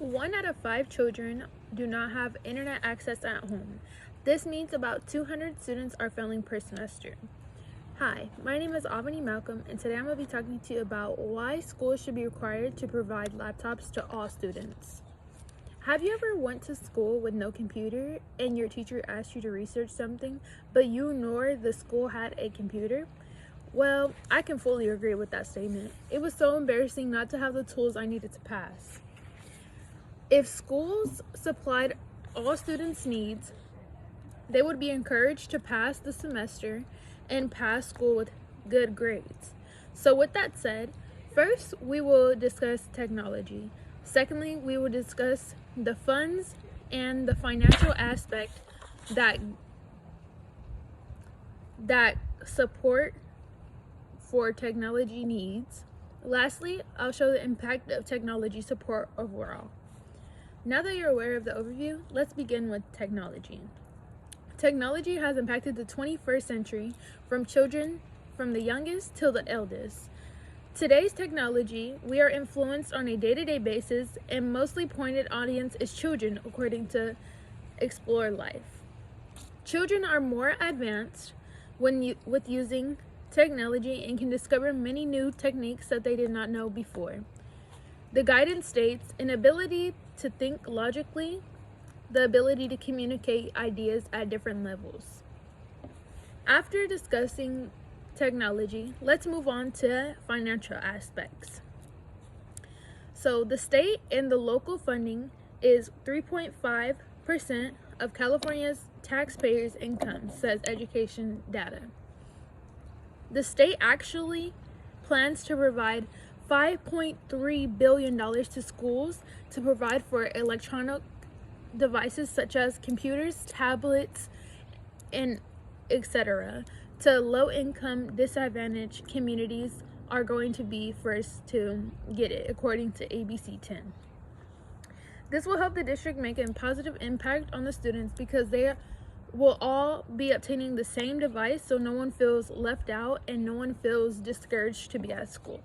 1 out of 5 children do not have internet access at home. This means about 200 students are failing per semester. Hi, my name is Avani Malcolm, and today I'm going to be talking to you about why schools should be required to provide laptops to all students. Have you ever went to school with no computer and your teacher asked you to research something, but you nor the school had a computer? Well, I can fully agree with that statement. It was so embarrassing not to have the tools I needed to pass. If schools supplied all students' needs, they would be encouraged to pass the semester and pass school with good grades. So with that said, first we will discuss technology. Secondly, we will discuss the funds and the financial aspect that support for technology needs. Lastly, I'll show the impact of technology support overall. Now that you're aware of the overview, let's begin with technology. Technology has impacted the 21st century from children from the youngest till the eldest. Today's technology, we are influenced on a day-to-day basis, and mostly pointed audience is children, according to Explore Life. Children are more advanced with using technology and can discover many new techniques that they did not know before. The guidance states an ability to think logically, the ability to communicate ideas at different levels. After discussing technology, let's move on to financial aspects. So the state and the local funding is 3.5% of California's taxpayers' income, says education data. The state actually plans to provide $5.3 billion to schools to provide for electronic devices such as computers, tablets, and etc. to low-income, disadvantaged communities are going to be first to get it, according to ABC 10. This will help the district make a positive impact on the students because they will all be obtaining the same device, so no one feels left out and no one feels discouraged to be at school.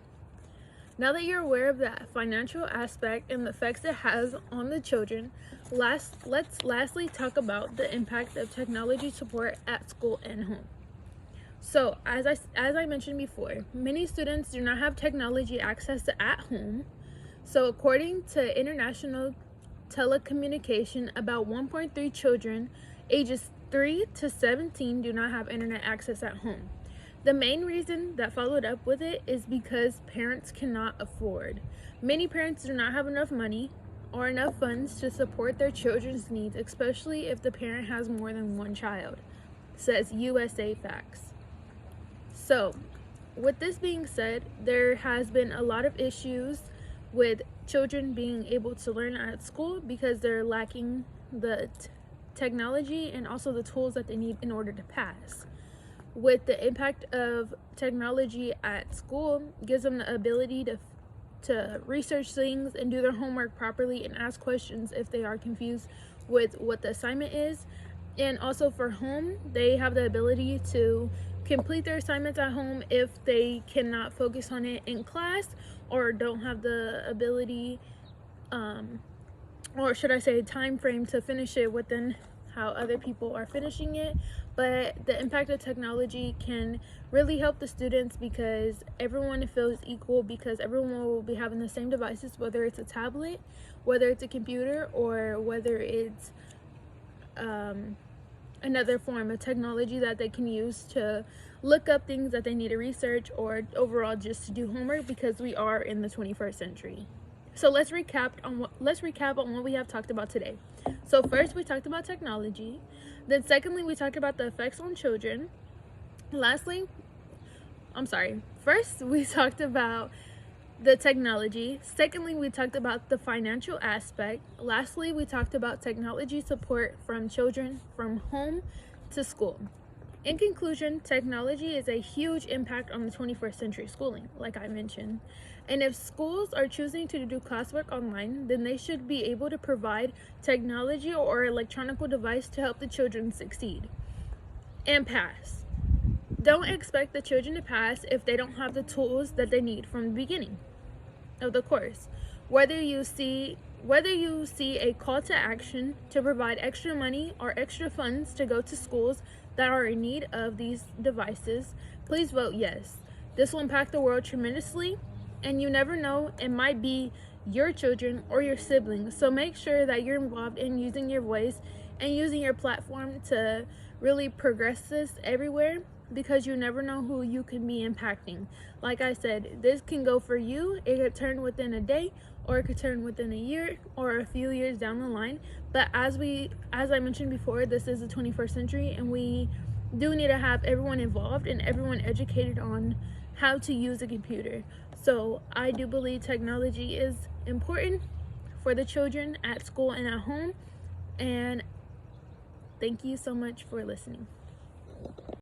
Now that you're aware of the financial aspect and the effects it has on the children, let's lastly talk about the impact of technology support at school and home. So, as I mentioned before, many students do not have technology access at home. So, according to International Telecommunication, about 1.3 children ages 3 to 17 do not have internet access at home. The main reason that followed up with it is because parents cannot afford. Many parents do not have enough money or enough funds to support their children's needs, especially if the parent has more than one child, says USA Facts. So, with this being said, there has been a lot of issues with children being able to learn at school because they're lacking the technology and also the tools that they need in order to pass. With the impact of technology at school, gives them the ability to research things and do their homework properly and ask questions if they are confused with what the assignment is. And also for home, they have the ability to complete their assignments at home if they cannot focus on it in class or don't have the ability, or should I say time frame to finish it within how other people are finishing it. But the impact of technology can really help the students because everyone feels equal, because everyone will be having the same devices, whether it's a tablet, whether it's a computer, or whether it's another form of technology that they can use to look up things that they need to research, or overall just to do homework, because we are in the 21st century. So let's recap on what we have talked about today. So first, we talked about technology. Then secondly, we talked about the effects on children. First, we talked about the technology. Secondly, we talked about the financial aspect. Lastly, we talked about technology support from children from home to school. In conclusion, technology is a huge impact on the 21st century schooling, like I mentioned. And if schools are choosing to do classwork online, then they should be able to provide technology or electronic device to help the children succeed and pass. Don't expect the children to pass if they don't have the tools that they need from the beginning of the course. Whether you see Whether you see a call to action to provide extra money or extra funds to go to schools that are in need of these devices, please vote yes. This will impact the world tremendously, and you never know, it might be your children or your siblings. So make sure that you're involved in using your voice and using your platform to really progress this everywhere, because you never know who you can be impacting. Like I said, this can go for you. It could turn within a day, or it could turn within a year or a few years down the line. But as I mentioned before, this is the 21st century, and we do need to have everyone involved and everyone educated on how to use a computer. So I do believe technology is important for the children at school and at home. And thank you so much for listening.